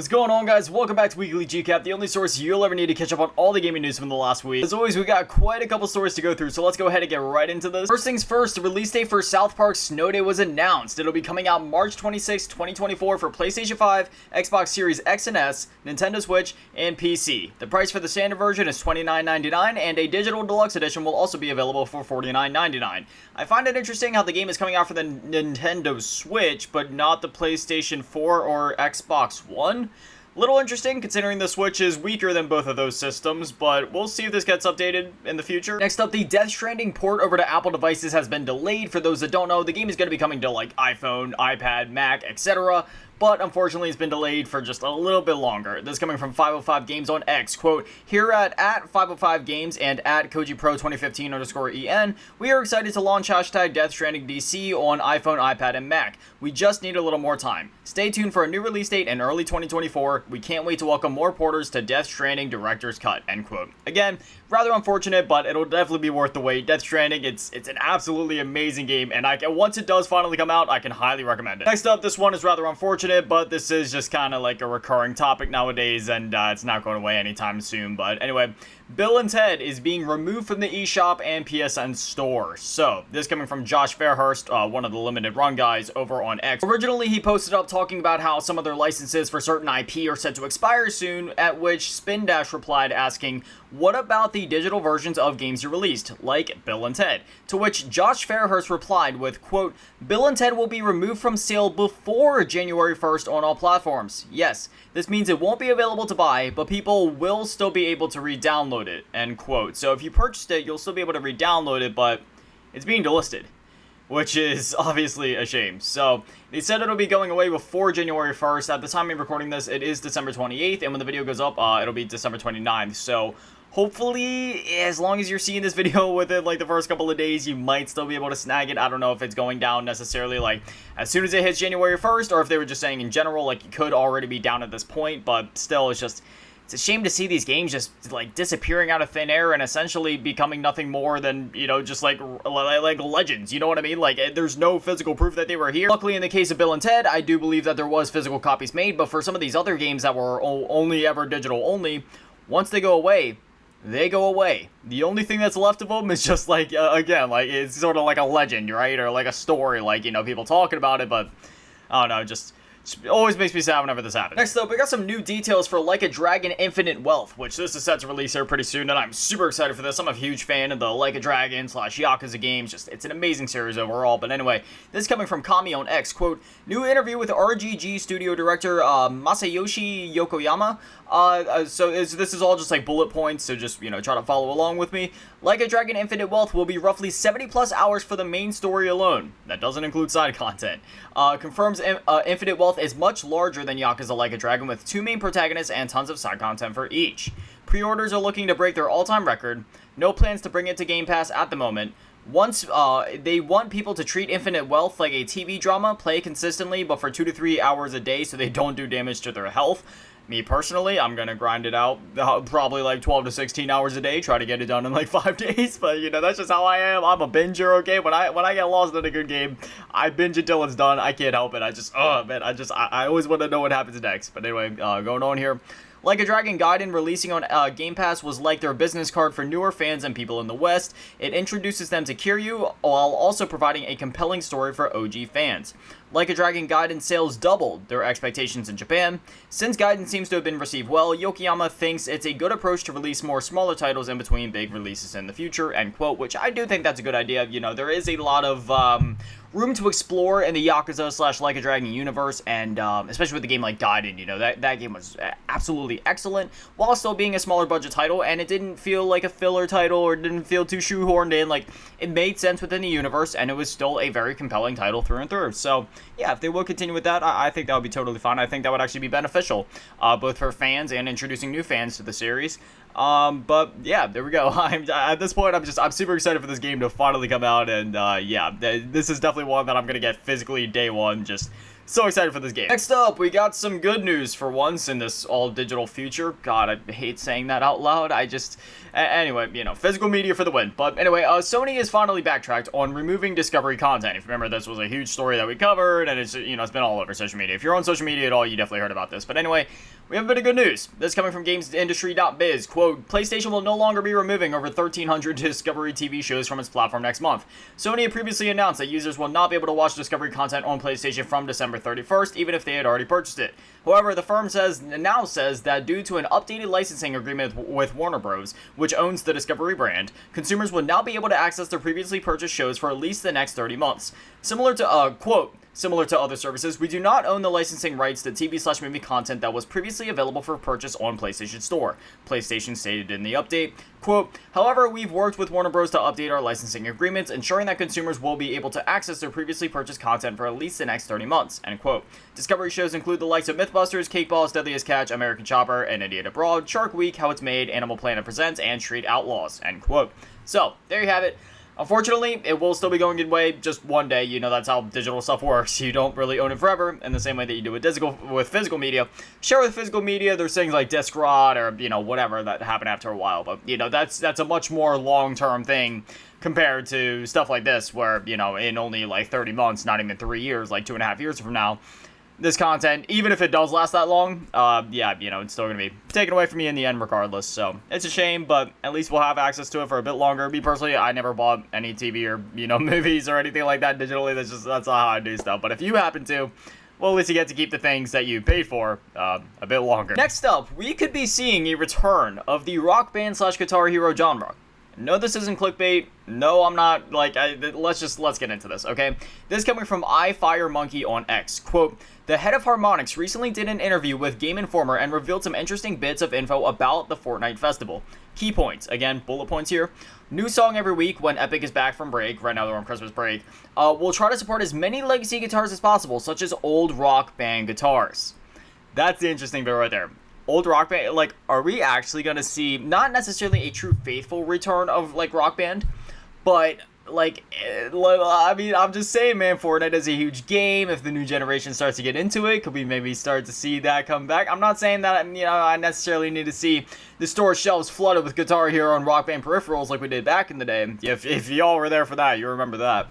What's going on, guys? Welcome back to Weekly GCap, the only source you'll ever need to catch up on all the gaming news from the last week. As always, we got quite a couple stories to go through, so let's go ahead and get right into this. First things first, the release date for South Park Snow Day was announced. It'll be coming out March 26, 2024 for PlayStation 5, Xbox Series X and S, Nintendo Switch, and PC. The price for the standard version is $29.99, and a digital deluxe edition will also be available for $49.99. I find it interesting how the game is coming out for the Nintendo Switch, but not the PlayStation 4 or Xbox One. Little interesting, considering the Switch is weaker than both of those systems, but we'll see if this gets updated in the future. Next up, the Death Stranding port over to Apple devices has been delayed. For those that don't know, the game is going to be coming to like iPhone, iPad, Mac, etc., but unfortunately it's been delayed for just a little bit longer. This is coming from 505 Games on X. Quote, here at 505 Games and at KojiPro2015_EN, we are excited to launch hashtag Death Stranding DC on iPhone, iPad, and Mac. We just need a little more time. Stay tuned for a new release date in early 2024. We can't wait to welcome more porters to Death Stranding Director's Cut, end quote. Again, rather unfortunate, but it'll definitely be worth the wait. Death Stranding, it's an absolutely amazing game, and once it does finally come out, I can highly recommend it. Next up, this one is rather unfortunate, but this is just kind of like a recurring topic nowadays, and it's not going away anytime soon. But anyway, Bill and Ted is being removed from the eShop and PSN store. So, this coming from Josh Fairhurst, one of the limited run guys over on X. Originally, he posted up talking about how some of their licenses for certain IP are set to expire soon, at which Spin Dash replied asking, what about the digital versions of games you released, like Bill and Ted? To which Josh Fairhurst replied with, quote, Bill and Ted will be removed from sale before January 1st on all platforms. Yes, this means it won't be available to buy, but people will still be able to re-download it, end quote. So if you purchased it, you'll still be able to re-download it, but it's being delisted, which is obviously a shame. So, they said it'll be going away before January 1st. At the time of recording this, it is December 28th, and when the video goes up, it'll be December 29th. So, hopefully, as long as you're seeing this video within, like, the first couple of days, you might still be able to snag it. I don't know if it's going down necessarily, like, as soon as it hits January 1st, or if they were just saying in general, like, you could already be down at this point, but still, it's a shame to see these games just, like, disappearing out of thin air and essentially becoming nothing more than, you know, just, like legends, you know what I mean? Like, there's no physical proof that they were here. Luckily, in the case of Bill and Ted, I do believe that there was physical copies made, but for some of these other games that were only ever digital only, once they go away, they go away. The only thing that's left of them is just, like, again, like, it's sort of like a legend, right? Or, like, a story, like, you know, people talking about it, but, I don't know, just always makes me sad whenever this happens. Next up, we got some new details for Like a Dragon Infinite Wealth, which this is set to release here pretty soon, and I'm super excited for this. I'm a huge fan of the Like a Dragon / Yakuza games. Just, it's an amazing series overall. But anyway, this is coming from Kami on X. Quote, new interview with RGG studio director Masayoshi Yokoyama. So this is all just like bullet points, so just, you know, try to follow along with me. Like a Dragon Infinite Wealth will be roughly 70+ hours for the main story alone. That doesn't include side content. Confirms Infinite Wealth is much larger than Yakuza Like a Dragon, with 2 main protagonists and tons of side content for each. Pre-orders are looking to break their all-time record. No plans to bring it to Game Pass at the moment. Once they want people to treat Infinite Wealth like a TV drama, play consistently, but for 2 to 3 hours a day so they don't do damage to their health. Me personally, I'm gonna grind it out probably like 12 to 16 hours a day, try to get it done in like 5 days, but you know, that's just how I am. I'm a binger, okay? When I get lost in a good game, I binge until it's done. I can't help it. I always want to know what happens next. But anyway, going on here. Like a Dragon Gaiden releasing on Game Pass was like their business card for newer fans and people in the West. It introduces them to Kiryu while also providing a compelling story for OG fans. Like a Dragon Gaiden sales doubled their expectations in Japan. Since Gaiden seems to have been received well, Yokoyama thinks it's a good approach to release more smaller titles in between big releases in the future, end quote, which I do think that's a good idea. You know, there is a lot of room to explore in the Yakuza / Like a Dragon universe, and especially with a game like Gaiden, you know, that game was absolutely excellent, while still being a smaller budget title, and it didn't feel like a filler title, or didn't feel too shoehorned in. Like, it made sense within the universe, and it was still a very compelling title through and through. So, yeah, if they will continue with that, I think that would be totally fine. I think that would actually be beneficial, both for fans and introducing new fans to the series. But yeah, there we go. At this point, I'm super excited for this game to finally come out, and yeah, this is definitely one that I'm gonna get physically day one, just So excited for this game. Next up, we got some good news for once in this all-digital future. God, I hate saying that out loud. Anyway, you know, physical media for the win. But anyway, Sony has finally backtracked on removing Discovery content. If you remember, this was a huge story that we covered, and it's, you know, it's been all over social media. If you're on social media at all, you definitely heard about this. But anyway, we have a bit of good news. This coming from GamesIndustry.biz. Quote, PlayStation will no longer be removing over 1,300 Discovery TV shows from its platform next month. Sony had previously announced that users will not be able to watch Discovery content on PlayStation from December 31st, even if they had already purchased it. However, the firm now says that due to an updated licensing agreement with Warner Bros., which owns the Discovery brand, consumers would now be able to access their previously purchased shows for at least the next 30 months. Similar to other services, we do not own the licensing rights to TV/movie content that was previously available for purchase on PlayStation Store, PlayStation stated in the update. Quote, however, we've worked with Warner Bros. To update our licensing agreements, ensuring that consumers will be able to access their previously purchased content for at least the next 30 months, end quote. Discovery shows include the likes of Mythbusters, Cakeballs, Deadliest Catch, American Chopper, An Idiot Abroad, Shark Week, How It's Made, Animal Planet Presents, and Street Outlaws, end quote. So, there you have it. Unfortunately, it will still be going away just one day. You know, that's how digital stuff works. You don't really own it forever in the same way that you do with physical media. Sure, with physical media, there's things like disc rot or, you know, whatever that happen after a while. But, you know, that's a much more long-term thing compared to stuff like this where, you know, in only like 30 months, not even 3 years, like 2.5 years from now, this content, even if it does last that long, yeah, you know, it's still going to be taken away from me in the end regardless. So it's a shame, but at least we'll have access to it for a bit longer. Me personally, I never bought any TV or, you know, movies or anything like that digitally. That's not how I do stuff. But if you happen to, well, at least you get to keep the things that you paid for a bit longer. Next up, we could be seeing a return of the rock band / guitar hero genre. No, this isn't clickbait. No, I'm not, like, let's get into this, okay? This coming from iFireMonkey on X. Quote, the head of Harmonix recently did an interview with Game Informer and revealed some interesting bits of info about the Fortnite festival. Key points, again, bullet points here. New song every week when Epic is back from break. Right now they're on Christmas break. We'll try to support as many legacy guitars as possible, such as old rock band guitars. That's the interesting bit right there. Old rock band, like, are we actually gonna see not necessarily a true faithful return of like rock band, but like, I mean, I'm just saying, man, Fortnite is a huge game. If the new generation starts to get into it, could we maybe start to see that come back? I'm not saying that, you know, I necessarily need to see the store shelves flooded with Guitar Hero and Rock Band peripherals like we did back in the day. If y'all were there for that, you remember that.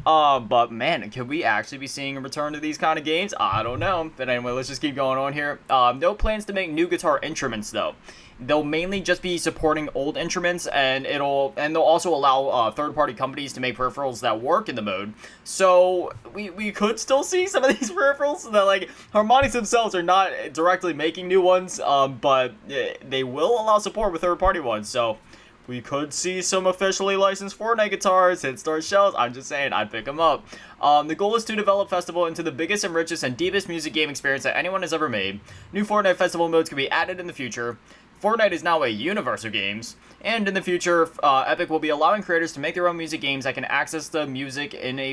But man, could we actually be seeing a return to these kind of games? I don't know. But anyway, let's just keep going on here. No plans to make new guitar instruments though. They'll mainly just be supporting old instruments, and they'll also allow third-party companies to make peripherals that work in the mode. So we could still see some of these peripherals that, like, Harmonix themselves are not directly making new ones, but they will allow support with third-party ones. So we could see some officially licensed Fortnite guitars hit store shelves. I'm just saying, I'd pick them up. The goal is to develop Festival into the biggest and richest and deepest music game experience that anyone has ever made. New Fortnite Festival modes can be added in the future. Fortnite is now a universe of games, and in the future, Epic will be allowing creators to make their own music games that can access the music in a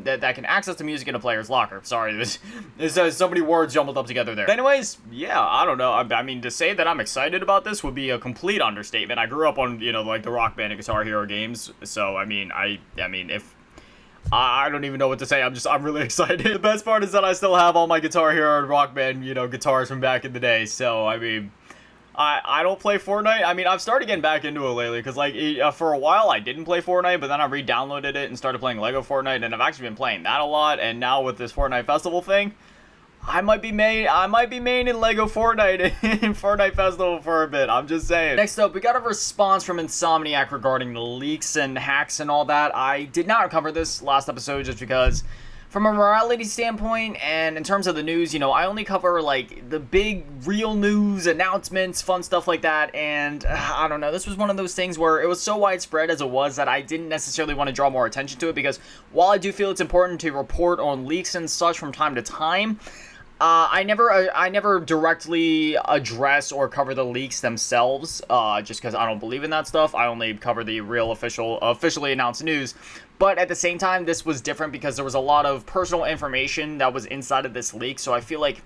that can access the music in a player's locker. Sorry, this so many words jumbled up together there. But anyways, yeah, I don't know. I mean, to say that I'm excited about this would be a complete understatement. I grew up on, you know, like the Rock Band and Guitar Hero games, so I mean, if I don't even know what to say. I'm really excited. The best part is that I still have all my Guitar Hero and Rock Band, you know, guitars from back in the day. So I mean, I don't play Fortnite. I mean, I've started getting back into it lately, because, like, for a while I didn't play Fortnite, but then I re-downloaded it and started playing Lego Fortnite, and I've actually been playing that a lot, and now with this Fortnite Festival thing, I might be main in Lego Fortnite in Fortnite Festival for a bit. I'm just saying. Next up, we got a response from Insomniac regarding the leaks and hacks and all that. I did not cover this last episode just because, from a morality standpoint, and in terms of the news, you know, I only cover, like, the big, real news, announcements, fun stuff like that, and, I don't know, this was one of those things where it was so widespread as it was that I didn't necessarily want to draw more attention to it, because while I do feel it's important to report on leaks and such from time to time, I never directly address or cover the leaks themselves, just because I don't believe in that stuff. I only cover the real officially announced news. But at the same time, this was different because there was a lot of personal information that was inside of this leak. So I feel like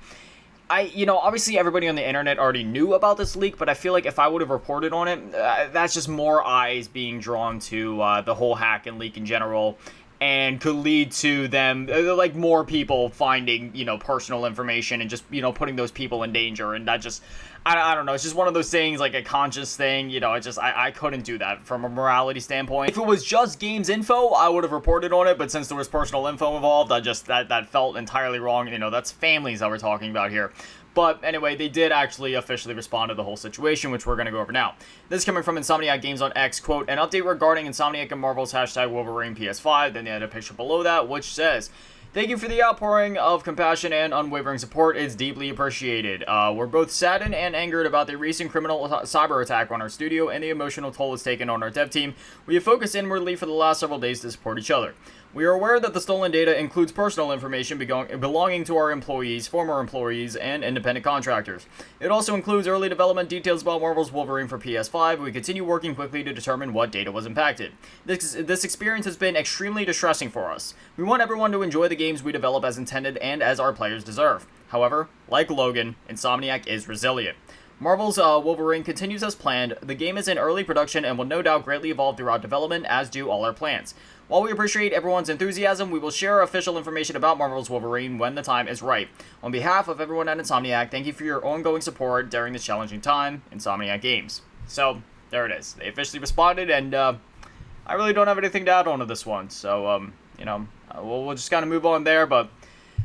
you know, obviously everybody on the internet already knew about this leak, but I feel like if I would have reported on it, that's just more eyes being drawn to the whole hack and leak in general. and could lead to them, like, more people finding, you know, personal information and just, you know, putting those people in danger. And that just, I don't know, it's just one of those things, like a conscious thing, you know. I couldn't do that from a morality standpoint. If it was just games info, I would have reported on it, but since there was personal info involved, that felt entirely wrong. You know, that's families that we're talking about here. But anyway, they did actually officially respond to the whole situation, which we're going to go over now. This is coming from Insomniac Games on X, quote, an update regarding Insomniac and Marvel's hashtag Wolverine PS5. Then they had a picture below that, which says, thank you for the outpouring of compassion and unwavering support. It's deeply appreciated. We're both saddened and angered about the recent criminal cyber attack on our studio and the emotional toll it's taken on our dev team. We have focused inwardly for the last several days to support each other. We are aware that the stolen data includes personal information belonging to our employees, former employees, and independent contractors. It also includes early development details about Marvel's Wolverine for PS5. We continue working quickly to determine what data was impacted. This experience has been extremely distressing for us. We want everyone to enjoy the games we develop as intended and as our players deserve. However, like Logan, Insomniac is resilient. Marvel's Wolverine continues as planned. The game is in early production and will no doubt greatly evolve throughout development, as do all our plans. While we appreciate everyone's enthusiasm, we will share official information about Marvel's Wolverine when the time is right. On behalf of everyone at Insomniac, thank you for your ongoing support during this challenging time, Insomniac Games. So, there it is. They officially responded, and I really don't have anything to add on to this one. So, you know, we'll just kind of move on there, but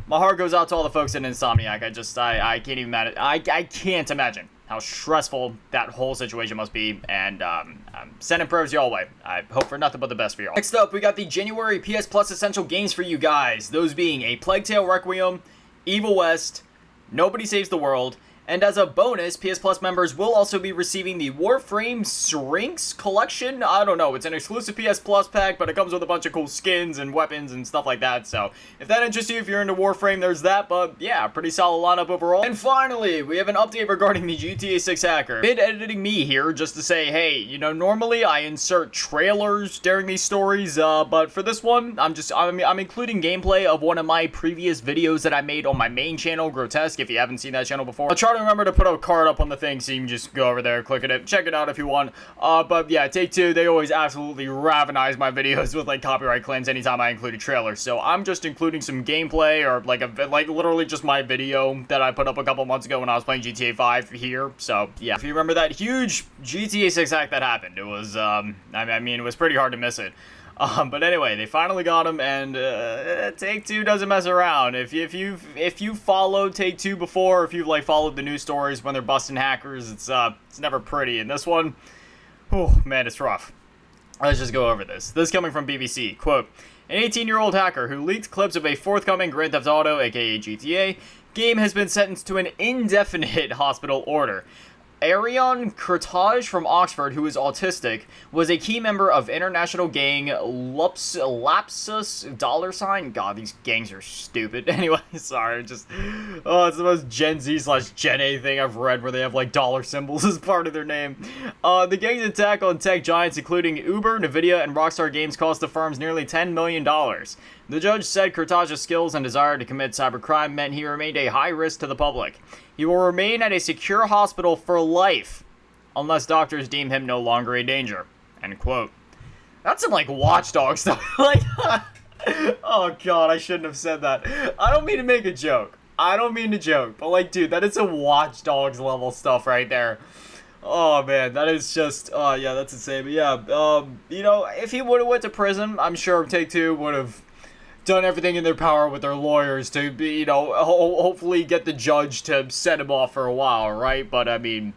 my heart goes out to all the folks in Insomniac. I can't even imagine. I can't imagine how stressful that whole situation must be, and I'm sending prayers y'all way. I hope for nothing but the best for y'all. Next up, we got the January PS Plus essential games for you guys, those being A Plague Tale Requiem, Evil West, Nobody Saves the World, and as a bonus, PS Plus members will also be receiving the Warframe Shrinks collection. I don't know, it's an exclusive PS Plus pack, but it comes with a bunch of cool skins and weapons and stuff like that. So if that interests you, if you're into Warframe, there's that. But yeah, pretty solid lineup overall. And finally, we have an update regarding the GTA 6 hacker. Mid-editing me here just to say, hey, you know, normally I insert trailers during these stories, but for this one, I'm including gameplay of one of my previous videos that I made on my main channel, Grotesque. If you haven't seen that channel before, I'll try to remember to put a card up on the thing so you can just go over there, click it, check it out if you want. But yeah, Take-Two, they always absolutely ravenize my videos with like copyright claims anytime I include a trailer. So I'm just including some gameplay or like literally just my video that I put up a couple months ago when I was playing GTA 5 here. So yeah, if you remember that huge GTA 6 hack that happened, it was I mean, it was pretty hard to miss it. But anyway, they finally got him, and Take-Two doesn't mess around. If you followed Take-Two before, if you've like followed the news stories when they're busting hackers, it's never pretty. And this one, oh man, it's rough. Let's just go over this. This is coming from BBC. Quote, an 18-year-old hacker who leaked clips of a forthcoming Grand Theft Auto, aka GTA, game has been sentenced to an indefinite hospital order. Arion Kurtage from Oxford, who is autistic, was a key member of international gang Lapsus $. God, these gangs are stupid. Anyway, sorry, it's the most Gen Z / Gen A thing I've read where they have like dollar symbols as part of their name. The gang's attack on tech giants including Uber, Nvidia, and Rockstar Games cost the firms nearly $10 million. The judge said Kurtage's skills and desire to commit cybercrime meant he remained a high risk to the public. He will remain at a secure hospital for life, unless doctors deem him no longer a danger. End quote. That's some, like, watchdog stuff. Like, oh, God, I shouldn't have said that. I don't mean to make a joke. I don't mean to joke. But, like, dude, that is some watchdogs level stuff right there. Oh, man, that is just, oh, yeah, that's insane. But, yeah, you know, if he would have went to prison, I'm sure Take-Two would have done everything in their power with their lawyers to be, you know, hopefully get the judge to set him off for a while, right? But, I mean,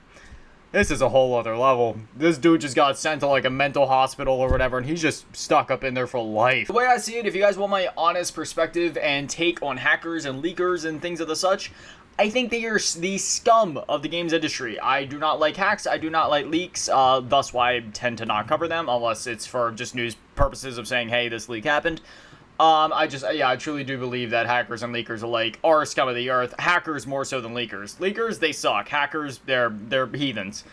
this is a whole other level. This dude just got sent to, like, a mental hospital or whatever, and he's just stuck up in there for life. The way I see it, if you guys want my honest perspective and take on hackers and leakers and things of the such, I think they are the scum of the games industry. I do not like hacks. I do not like leaks. Thus why I tend to not cover them, unless it's for just news purposes of saying, hey, this leak happened. I truly do believe that hackers and leakers alike are scum of the earth. Hackers more so than leakers. Leakers, they suck. Hackers, they're heathens.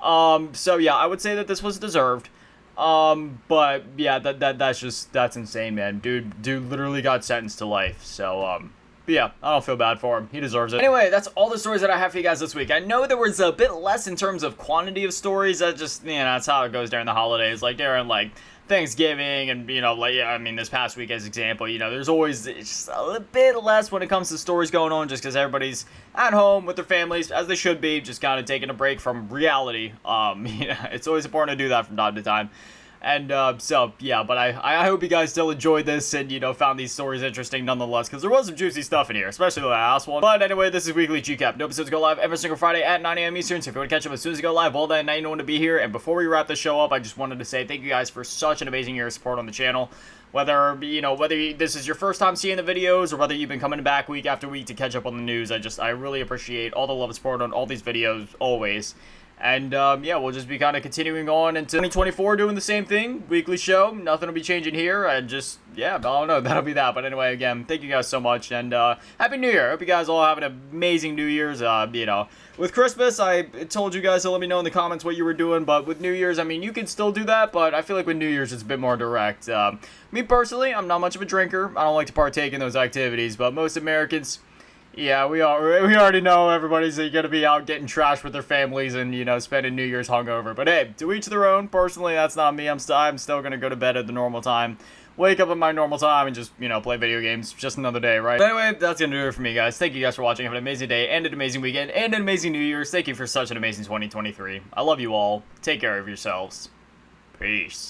So yeah, I would say that this was deserved. But yeah, that's insane, man. Dude literally got sentenced to life. So, but yeah, I don't feel bad for him. He deserves it. Anyway, that's all the stories that I have for you guys this week. I know there was a bit less in terms of quantity of stories. That just, you know, that's how it goes during the holidays. Like, during, like, Thanksgiving and, you know, like, I mean, this past week as example, you know, there's always just a little bit less when it comes to stories going on, just because everybody's at home with their families, as they should be, just kind of taking a break from reality. You know, it's always important to do that from time to time. And, so, yeah, but I hope you guys still enjoyed this and, you know, found these stories interesting nonetheless, because there was some juicy stuff in here, especially the last one. But anyway, this is Weekly GCap. New episodes go live every single Friday at 9 a.m. Eastern, so if you want to catch up as soon as you go live, well then, now you know when to be here. And before we wrap the show up, I just wanted to say thank you guys for such an amazing year of support on the channel. Whether, you know, this is your first time seeing the videos, or whether you've been coming back week after week to catch up on the news, I really appreciate all the love and support on all these videos, always. And, yeah, we'll just be kind of continuing on into 2024 doing the same thing. Weekly show. Nothing will be changing here. And just, yeah, I don't know. That'll be that. But anyway, again, thank you guys so much. And, Happy New Year. Hope you guys all have an amazing New Year's. You know, with Christmas, I told you guys to let me know in the comments what you were doing. But with New Year's, I mean, you can still do that. But I feel like with New Year's, it's a bit more direct. Me personally, I'm not much of a drinker. I don't like to partake in those activities. But most Americans... yeah, we already know everybody's going to be out getting trashed with their families and, you know, spending New Year's hungover. But hey, to each their own. Personally, that's not me. I'm still going to go to bed at the normal time. Wake up at my normal time and just, you know, play video games. Just another day, right? But anyway, that's going to do it for me, guys. Thank you guys for watching. Have an amazing day and an amazing weekend and an amazing New Year's. Thank you for such an amazing 2023. I love you all. Take care of yourselves. Peace.